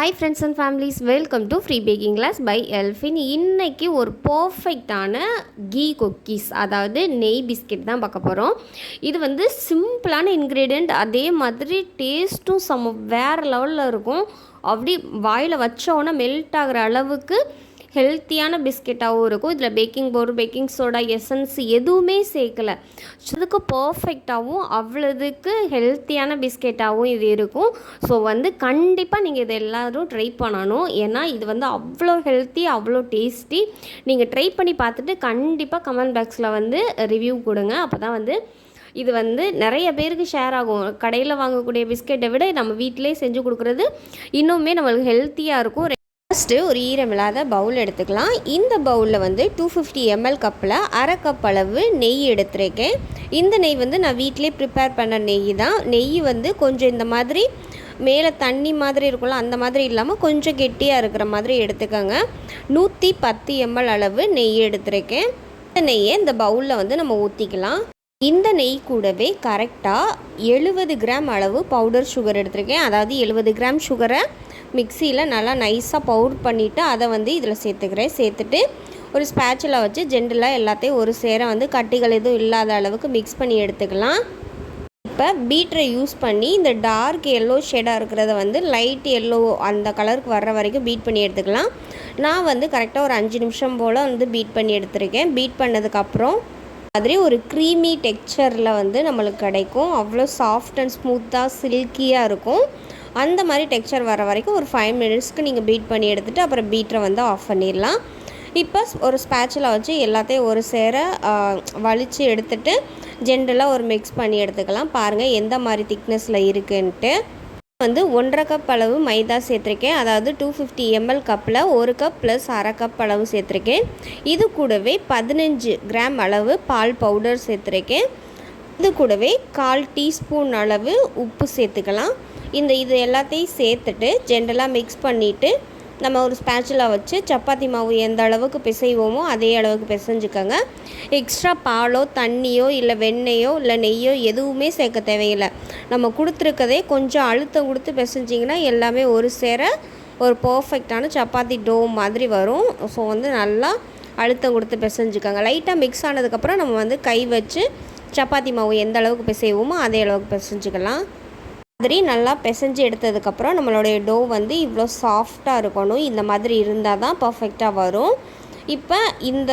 Hi friends and families, welcome to free baking class by Elfin. இன்றைக்கி ஒரு பர்ஃபெக்டான key cookies, அதாவது நெய் பிஸ்கெட் தான் பார்க்க போகிறோம். இது வந்து சிம்பிளான இன்க்ரீடியண்ட், அதே மாதிரி டேஸ்ட்டும் வேறு லெவலில் இருக்கும். அப்படி வாயில் வச்சோன்னே மெல்ட் ஆகிற அளவுக்கு ஹெல்த்தியான பிஸ்கெட்டாகவும் இருக்கும். இதில் baking powder, baking soda, essence எதுவுமே சேர்க்கலை. அதுக்கு பர்ஃபெக்டாகவும் அவ்வளோதுக்கு ஹெல்த்தியான பிஸ்கெட்டாகவும் இது இருக்கும். ஸோ வந்து கண்டிப்பாக நீங்கள் இதை எல்லோரும் ட்ரை பண்ணணும். ஏன்னா இது வந்து அவ்வளோ ஹெல்த்தி, அவ்வளோ டேஸ்டி. நீங்கள் ட்ரை பண்ணி பார்த்துட்டு கண்டிப்பாக கமெண்ட் பாக்ஸில் வந்து ரிவ்யூ கொடுங்க. அப்போ தான் வந்து இது வந்து நிறைய பேருக்கு ஷேர் ஆகும். கடையில் வாங்கக்கூடிய பிஸ்கெட்டை விட நம்ம வீட்டிலே செஞ்சு கொடுக்குறது இன்னுமே நம்மளுக்கு ஹெல்த்தியாக இருக்கும். ஃபஸ்ட்டு ஒரு ஈரமில்லாத பவுல் எடுத்துக்கலாம். இந்த பவுலில் வந்து 250 ml கப்பில் அரை கப் அளவு நெய் எடுத்துருக்கேன். இந்த நெய் வந்து நான் வீட்டிலே ப்ரிப்பேர் பண்ண நெய் தான். நெய் வந்து கொஞ்சம் இந்த மாதிரி மேலே தண்ணி மாதிரி இருக்கும்ல, அந்த மாதிரி இல்லாமல் கொஞ்சம் கெட்டியாக இருக்கிற மாதிரி எடுத்துக்கோங்க. 110 ml அளவு நெய் எடுத்துருக்கேன். இந்த நெய்யை இந்த பவுலில் வந்து நம்ம ஊற்றிக்கலாம். இந்த நெய் கூடவே கரெக்டாக 70 கிராம் அளவு பவுடர் சுகர் எடுத்துருக்கேன். அதாவது 70 கிராம் சுகரை மிக்சியில் நல்லா நைஸாக பவுடர் பண்ணிவிட்டு அதை வந்து இதில் சேர்த்துக்கிறேன். சேர்த்துட்டு ஒரு ஸ்பேச்சுலா வச்சு ஜென்டலாக எல்லாத்தையும் ஒரு சேர வந்து கட்டிகள் எதுவும் இல்லாத அளவுக்கு மிக்ஸ் பண்ணி எடுத்துக்கலாம். இப்போ பீட்டரை யூஸ் பண்ணி இந்த டார்க் எல்லோ ஷேடாக இருக்கிறத வந்து லைட் எல்லோ அந்த கலருக்கு வர்ற வரைக்கும் பீட் பண்ணி எடுத்துக்கலாம். நான் வந்து கரெக்டாக ஒரு 5 நிமிஷம் போல் வந்து பீட் பண்ணி எடுத்துருக்கேன். பீட் பண்ணதுக்கப்புறம் மாதிரி ஒரு க்ரீமி டெக்ஸ்சரில் வந்து நம்மளுக்கு கிடைக்கும். அவ்வளோ சாஃப்ட் அண்ட் ஸ்மூத்தாக சில்கியாக இருக்கும். அந்த மாதிரி டெக்ஸ்சர் வர வரைக்கும் ஒரு 5 மினிட்ஸ்க்கு நீங்கள் பீட் பண்ணி எடுத்துகிட்டு அப்புறம் பீட்டரை வந்து ஆஃப் பண்ணிடலாம். இப்போ ஒரு ஸ்பேச்சுலா வச்சு எல்லாத்தையும் ஒரு சேர வலித்து எடுத்துகிட்டு ஜென்ரலாக ஒரு மிக்ஸ் பண்ணி எடுத்துக்கலாம். பாருங்கள் எந்த மாதிரி திக்னஸில் இருக்குன்ட்டு. வந்து 1.5 கப் அளவு மைதா சேர்த்துருக்கேன். அதாவது 250 ml கப்பில் 1 கப் ப்ளஸ் அரை கப் அளவு சேர்த்துருக்கேன். இது கூடவே 15 கிராம் அளவு பால் பவுடர் சேர்த்துருக்கேன். இது கூடவே 1/4 டீஸ்பூன் அளவு உப்பு சேர்த்துக்கலாம். இது எல்லாத்தையும் சேர்த்துட்டு ஜென்ரலாக மிக்ஸ் பண்ணிவிட்டு நம்ம ஒரு ஸ்பேச்சுலா வச்சு சப்பாத்தி மாவு எந்த அளவுக்கு பிசைவோமோ அதே அளவுக்கு பிசைஞ்சுக்கோங்க. எக்ஸ்ட்ரா பாலோ தண்ணியோ இல்லை வெண்ணெயோ இல்லை நெய்யோ எதுவுமே சேர்க்க தேவையில்லை. நம்ம கொடுத்துருக்கதே கொஞ்சம் அழுத்தம் கொடுத்து பிசைஞ்சிங்கன்னா எல்லாமே ஒரு சேர ஒரு பர்ஃபெக்டான சப்பாத்தி டோ மாதிரி வரும். ஸோ வந்து நல்லா அழுத்தம் கொடுத்து பிசைஞ்சுக்கோங்க. லைட்டாக மிக்ஸ் ஆனதுக்கப்புறம் நம்ம வந்து கை வச்சு சப்பாத்தி மாவு எந்த அளவுக்கு பிசைவோமோ அதே அளவுக்கு பிசைஞ்சுக்கலாம். மாதிரி நல்லா பிசைஞ்சு எடுத்ததுக்கப்புறம் நம்மளுடைய டோ வந்து இவ்வளோ சாஃப்டாக இருக்கணும். இந்த மாதிரி இருந்தால் தான் பர்ஃபெக்டாக வரும். இப்போ இந்த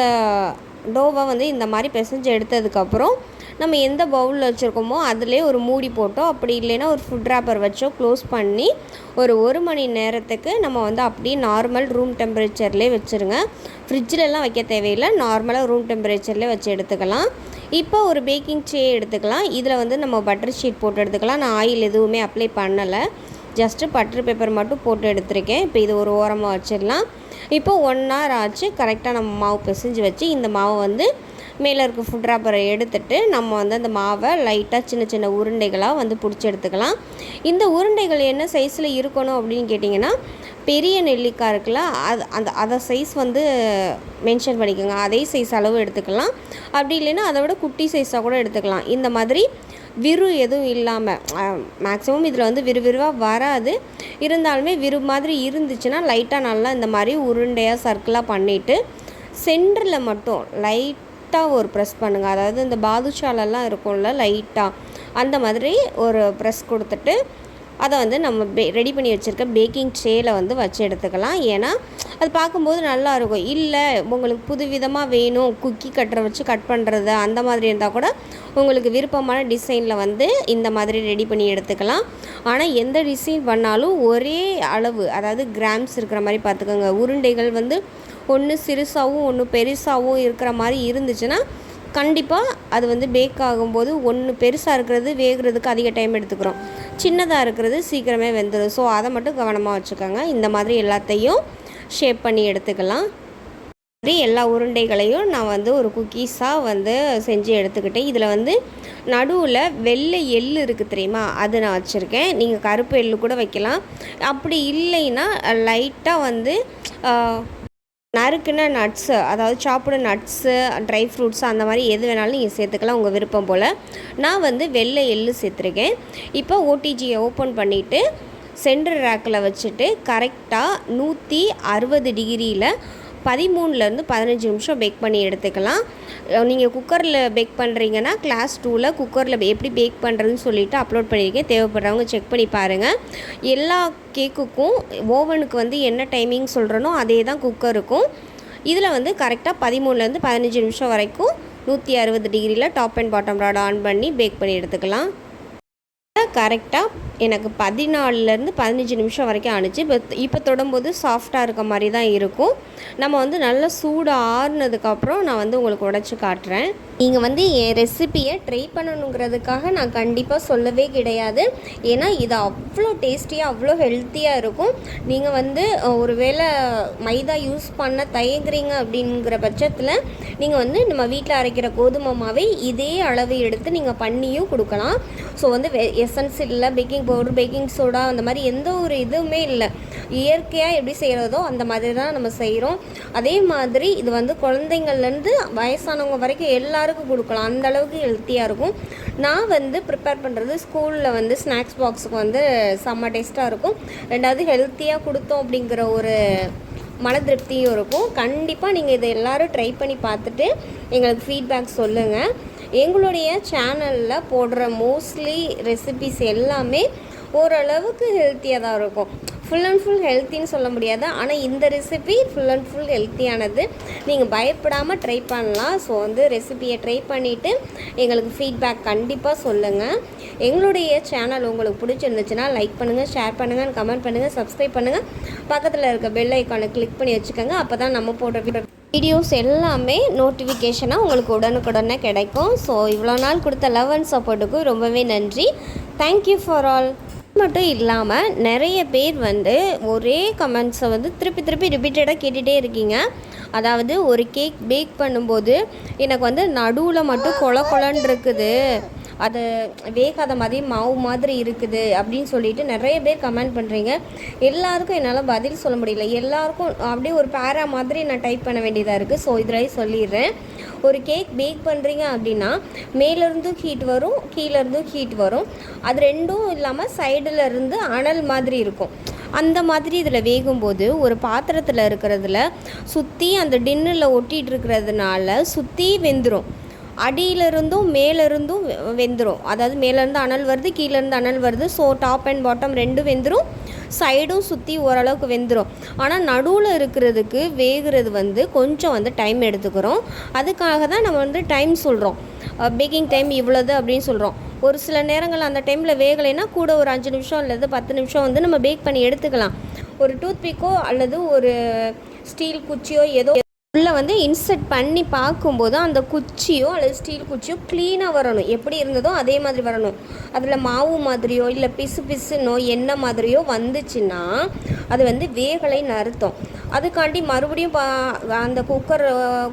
டோவை வந்து இந்த மாதிரி பிசைஞ்சு எடுத்ததுக்கப்புறம் நம்ம எந்த பவுலில் வச்சுருக்கோமோ அதிலே ஒரு மூடி போட்டோ அப்படி இல்லைன்னா ஒரு ஃபுட் ரேப்பர் வச்சோ க்ளோஸ் பண்ணி ஒரு 1 மணி நேரத்துக்கு நம்ம வந்து அப்படியே நார்மல் ரூம் டெம்பரேச்சர்லேயே வச்சுருங்க. ஃப்ரிட்ஜிலலாம் வைக்க தேவையில்லை, நார்மலாக ரூம் டெம்பரேச்சர்லேயே வச்சு எடுத்துக்கலாம். இப்போ ஒரு பேக்கிங் ட்ரே எடுத்துக்கலாம். இதில் வந்து நம்ம பட்டர் ஷீட் போட்டு எடுத்துக்கலாம். நான் ஆயில் எதுவுமே அப்ளை பண்ணலை, ஜஸ்ட்டு பட்டர் பேப்பர் மட்டும் போட்டு எடுத்துருக்கேன். இப்போ இது ஒரு ஓரமாக வச்சிடலாம். இப்போ 1 hour ஆச்சு. கரெக்டாக நம்ம மாவு பிசைஞ்சு வச்சு இந்த மாவை வந்து மேலே இருக்க ஃபுட் ரேப்பரை எடுத்துகிட்டு நம்ம வந்து அந்த மாவை லைட்டாக சின்ன சின்ன உருண்டைகளாக வந்து பிடிச்சி எடுத்துக்கலாம். இந்த உருண்டைகள் என்ன சைஸில் இருக்கணும் அப்படின்னு கேட்டிங்கன்னா, பெரிய நெல்லிக்காய் இருக்குல்ல, அதை சைஸ் வந்து மென்ஷன் பண்ணிக்கோங்க. அதே சைஸ் அளவு எடுத்துக்கலாம். அப்படி இல்லைன்னா அதை விட குட்டி சைஸாக கூட எடுத்துக்கலாம். இந்த மாதிரி விரு எதுவும் இல்லாமல், மேக்ஸிமம் இதில் வந்து விறுவிறுவாக வராது, இருந்தாலுமே விரு மாதிரி இருந்துச்சுன்னா லைட்டாக நல்லா இந்த மாதிரி உருண்டையாக சர்க்கிளாக பண்ணிவிட்டு சென்டரில் மட்டும் லைட்டாக ஒரு ப்ரெஸ் பண்ணுங்கள். அதாவது இந்த பாதுஷாலெல்லாம் இருக்கும்ல, லைட்டாக அந்த மாதிரி ஒரு ப்ரெஸ் கொடுத்துட்டு அதை வந்து நம்ம ரெடி பண்ணி வச்சுருக்க பேக்கிங் ட்ரேயில் வந்து வச்சு எடுத்துக்கலாம். ஏன்னா அது பார்க்கும்போது நல்லாயிருக்கும். இல்லை உங்களுக்கு புது விதமாக வேணும், குக்கி கட்டரை வச்சு கட் பண்ணுறது அந்த மாதிரி இருந்தால் கூட உங்களுக்கு விருப்பமான டிசைனில் வந்து இந்த மாதிரி ரெடி பண்ணி எடுத்துக்கலாம். ஆனால் எந்த டிசைன் பண்ணாலும் ஒரே அளவு, அதாவது கிராம்ஸ் இருக்கிற மாதிரி பார்த்துக்கோங்க. உருண்டைகள் வந்து ஒன்று சிறுசாகவும் ஒன்று பெருசாகவும் இருக்கிற மாதிரி இருந்துச்சுன்னா கண்டிப்பாக அது வந்து பேக் ஆகும்போது ஒன்று பெருசாக இருக்கிறது வேகிறதுக்கு அதிக டைம் எடுத்துக்கிறோம், சின்னதாக இருக்கிறது சீக்கிரமே வெந்துடும். ஸோ அதை மட்டும் கவனமாக வச்சுக்கோங்க. இந்த மாதிரி எல்லாத்தையும் ஷேப் பண்ணி எடுத்துக்கலாம். எல்லா உருண்டைகளையும் நான் வந்து ஒரு குக்கீஸாக வந்து செஞ்சு எடுத்துக்கிட்டேன். இதில் வந்து நடுவில் வெள்ளை எள்ளு இருக்குது தெரியுமா, அது நான் வச்சுருக்கேன். நீங்கள் கருப்பு எள்ளு கூட வைக்கலாம். அப்படி இல்லைன்னா லைட்டாக வந்து நறுக்குன நட்ஸு, அதாவது சாப்பிட நட்ஸு, ட்ரை ஃப்ரூட்ஸு அந்த மாதிரி எது வேணாலும் நீங்கள் சேர்த்துக்கலாம் உங்கள் விருப்பம் போல். நான் வந்து வெள்ளை எள்ளு சேர்த்துருக்கேன். இப்போ ஓடிஜியை ஓப்பன் பண்ணிவிட்டு சென்டர் ரேக்கில் வச்சுட்டு கரெக்டாக 160 டிகிரியில் 13லேருந்து 15 நிமிஷம் பேக் பண்ணி எடுத்துக்கலாம். நீங்கள் குக்கரில் பேக் பண்ணுறீங்கன்னா கிளாஸ் 2ல் குக்கரில் எப்படி பேக் பண்ணுறதுன்னு சொல்லிவிட்டு அப்லோட் பண்ணியிருக்கேன். தேவைப்படுறவங்க செக் பண்ணி பாருங்கள். எல்லா கேக்குக்கும் ஓவனுக்கு வந்து என்ன டைமிங் சொல்கிறனோ அதே தான் குக்கருக்கும். இதில் வந்து கரெக்டாக 13லேருந்து 15 நிமிஷம் வரைக்கும் 160 டிகிரியில் top and bottom rod on பண்ணி பேக் பண்ணி எடுத்துக்கலாம். கரெக்டாக எனக்கு 14லேருந்து 15 நிமிஷம் வரைக்கும் ஆணுச்சு. இப்போ தொடும்போது சாஃப்டாக இருக்க மாதிரி தான் இருக்கும். நம்ம வந்து நல்லா சூடு ஆறுனதுக்கப்புறம் நான் வந்து உங்களுக்கு உடைச்சி காட்டுறேன். நீங்கள் வந்து என் ரெசிப்பியை ட்ரை பண்ணணுங்கிறதுக்காக நான் கண்டிப்பாக சொல்லவே கிடையாது. ஏன்னா இது அவ்வளோ டேஸ்டியாக அவ்வளோ ஹெல்த்தியாக இருக்கும். நீங்கள் வந்து ஒரு வேளை மைதா யூஸ் பண்ண தயங்குறீங்க அப்படிங்கிற பட்சத்தில் நீங்கள் வந்து நம்ம வீட்டில் அரைக்கிற கோதுமை மாவை இதே அளவு எடுத்து நீங்கள் பண்ணியும் கொடுக்கலாம். ஸோ வந்து எசன்ஸ் இல்லை, பேக்கிங் பவுடர், பேக்கிங் சோடா அந்த மாதிரி எந்த ஒரு இதுவுமே இல்லை. இயற்கையாக எப்படி செய்கிறதோ அந்த மாதிரி தான் நம்ம செய்கிறோம். அதே மாதிரி இது வந்து குழந்தைங்கள்லேருந்து வயசானவங்க வரைக்கும் எல்லாருக்கும் கொடுக்கலாம். அந்த அளவுக்கு ஹெல்த்தியாக இருக்கும். நான் வந்து ப்ரிப்பேர் பண்ணுறது ஸ்கூலில் வந்து ஸ்நாக்ஸ் பாக்ஸுக்கு வந்து செம்ம டேஸ்ட்டாக இருக்கும். ரெண்டாவது ஹெல்த்தியாக கொடுத்தோம் அப்படிங்கிற ஒரு மன திருப்தியும் இருக்கும். கண்டிப்பாக நீங்கள் இதை எல்லோரும் ட்ரை பண்ணி பார்த்துட்டு எங்களுக்கு ஃபீட்பேக் சொல்லுங்கள். எங்களுடைய சேனலில் போடுற மோஸ்ட்லி ரெசிபிஸ் எல்லாமே ஓரளவுக்கு ஹெல்த்தியாக தான் இருக்கும். ஃபுல் அண்ட் ஃபுல் ஹெல்த்தின்னு சொல்ல முடியாது, ஆனால் இந்த ரெசிபி ஃபுல் அண்ட் ஃபுல் ஹெல்த்தியானது. நீங்கள் பயப்படாமல் ட்ரை பண்ணலாம். ஸோ வந்து ரெசிபியை ட்ரை பண்ணிவிட்டு எங்களுக்கு ஃபீட்பேக் கண்டிப்பாக சொல்லுங்கள். எங்களுடைய சேனல் உங்களுக்கு பிடிச்சிருந்துச்சுன்னா லைக் பண்ணுங்கள், ஷேர் பண்ணுங்கள், கமெண்ட் பண்ணுங்கள், சப்ஸ்கிரைப் பண்ணுங்கள். பக்கத்தில் இருக்க பெல் ஐக்கானை கிளிக் பண்ணி வச்சுக்கோங்க. அப்போ தான் நம்ம போடுற வீடியோஸ் எல்லாமே நோட்டிஃபிகேஷனாக உங்களுக்கு உடனுக்குடனே கிடைக்கும். ஸோ இவ்வளோ நாள் கொடுத்த லவ் அண்ட் சப்போர்ட்டுக்கு ரொம்பவே நன்றி. Thank you for all. மட்டும் இல்லாமல் நிறைய பேர் வந்து ஒரே கமெண்ட்ஸை வந்து திருப்பி ரிப்பீட்டடாக கேட்டுகிட்டே இருக்கீங்க. அதாவது ஒரு கேக் பேக் பண்ணும்போது எனக்கு வந்து நடுவில் மட்டும் கொலன்னு இருக்குது, அது வேகாத மாதிரி மாவு மாதிரி இருக்குது அப்படின்னு சொல்லிட்டு நிறைய பேர் கமெண்ட் பண்ணுறீங்க. எல்லாருக்கும் என்னால் பதில் சொல்ல முடியல. எல்லாருக்கும் அப்படியே ஒரு பேரா மாதிரி நான் டைப் பண்ண வேண்டியதாக இருக்குது. ஸோ இதில் சொல்லிடுறேன். ஒரு கேக் பேக் பண்ணுறீங்க அப்படின்னா மேலேருந்தும் ஹீட் வரும், கீழேருந்தும் ஹீட் வரும். அது ரெண்டும் இல்லாமல் சைடில் இருந்து அனல் மாதிரி இருக்கும். அந்த மாதிரி இதில் வேகும்போது ஒரு பாத்திரத்தில் இருக்கிறதுல சுற்றி அந்த டின்னில் ஒட்டிகிட்டு இருக்கிறதுனால சுற்றி வெந்துடும். அடியிலிருந்தும் மேலேருந்தும் வெந்துடும். அதாவது மேலேருந்து அனல் வருது, கீழேருந்து அனல் வருது. ஸோ டாப் அண்ட் பாட்டம் ரெண்டும் வெந்துடும். சைடும் சுற்றி ஓரளவுக்கு வெந்துடும். ஆனால் நடுவில் இருக்கிறதுக்கு வேகிறது வந்து கொஞ்சம் வந்து டைம் எடுத்துக்கிறோம். அதுக்காக தான் நம்ம வந்து டைம் சொல்கிறோம். பேக்கிங் டைம் இவ்வளோது அப்படின்னு சொல்கிறோம். ஒரு சில நேரங்கள் அந்த டைமில் வேகலைன்னா கூட ஒரு 5 நிமிஷம் அல்லது 10 நிமிஷம் வந்து நம்ம பேக் பண்ணி எடுத்துக்கலாம். ஒரு டூத்பிக்கோ அல்லது ஒரு ஸ்டீல் குச்சியோ ஏதோ உள்ளே வந்து இன்சர்ட் பண்ணி பார்க்கும்போது அந்த குச்சியோ அல்லது ஸ்டீல் குச்சியோ க்ளீனாக வரணும். எப்படி இருந்ததோ அதே மாதிரி வரணும். அதில் மாவு மாதிரியோ இல்லை பிசுனோ எண்ணெய் மாதிரியோ வந்துச்சுன்னா அது வந்து வேகலைன்னு அர்த்தம். அதுக்காண்டி மறுபடியும் அந்த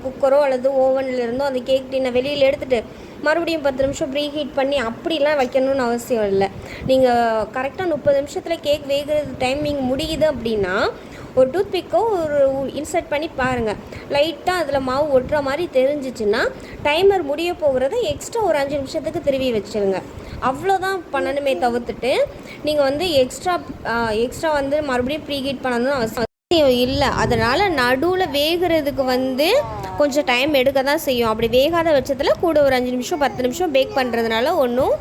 குக்கரோ அல்லது ஓவன்லேருந்தோ அந்த கேக் டின்னை வெளியில் எடுத்துகிட்டு மறுபடியும் 10 நிமிஷம் ப்ரீ ஹீட் பண்ணி அப்படிலாம் வைக்கணும்னு அவசியம் இல்லை. நீங்கள் கரெக்டாக 30 நிமிஷத்தில் கேக் வேகிறது டைமிங் முடியுது அப்படின்னா ஒரு டூத்பிக்கோ ஒரு இன்சர்ட் பண்ணி பாருங்கள். லைட்டாக அதில் மாவு ஒட்டுற மாதிரி தெரிஞ்சிச்சுன்னா டைமர் முடிய போகிறத எக்ஸ்ட்ரா ஒரு 5 நிமிஷத்துக்கு திருவி வச்சுருங்க. அவ்வளோதான் பண்ணணுமே தவிர்த்துட்டு நீங்கள் வந்து எக்ஸ்ட்ரா வந்து மறுபடியும் ப்ரீஹீட் பண்ணணும்னு அவசியம் இல்லை. அதனால் நடுவில் வேகிறதுக்கு வந்து கொஞ்சம் டைம் எடுக்க தான் செய்யும். அப்படி வேகாத பட்சத்தில் கூட ஒரு 5 நிமிஷம் 10 நிமிஷம் பேக் பண்ணுறதுனால ஒன்றும்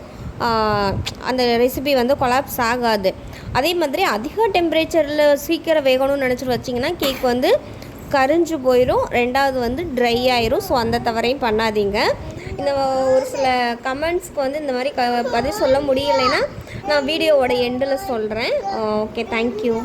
அந்த ரெசிபி வந்து கொலாப்ஸ் ஆகாது. அதே மாதிரி அதிக டெம்பரேச்சரில் சீக்கிரம் வேகணும்னு நினச்சிட்டு வச்சிங்கன்னா கேக் வந்து கரிஞ்சு போயிடும். ரெண்டாவது வந்து ட்ரை ஆயிரும். ஸோ அந்த தவறையும் பண்ணாதீங்க. இந்த ஒரு சில கமெண்ட்ஸ்க்கு வந்து இந்த மாதிரி பதில் சொல்ல முடியலைன்னா நான் வீடியோவோட எண்டில் சொல்கிறேன். Okay, thank you.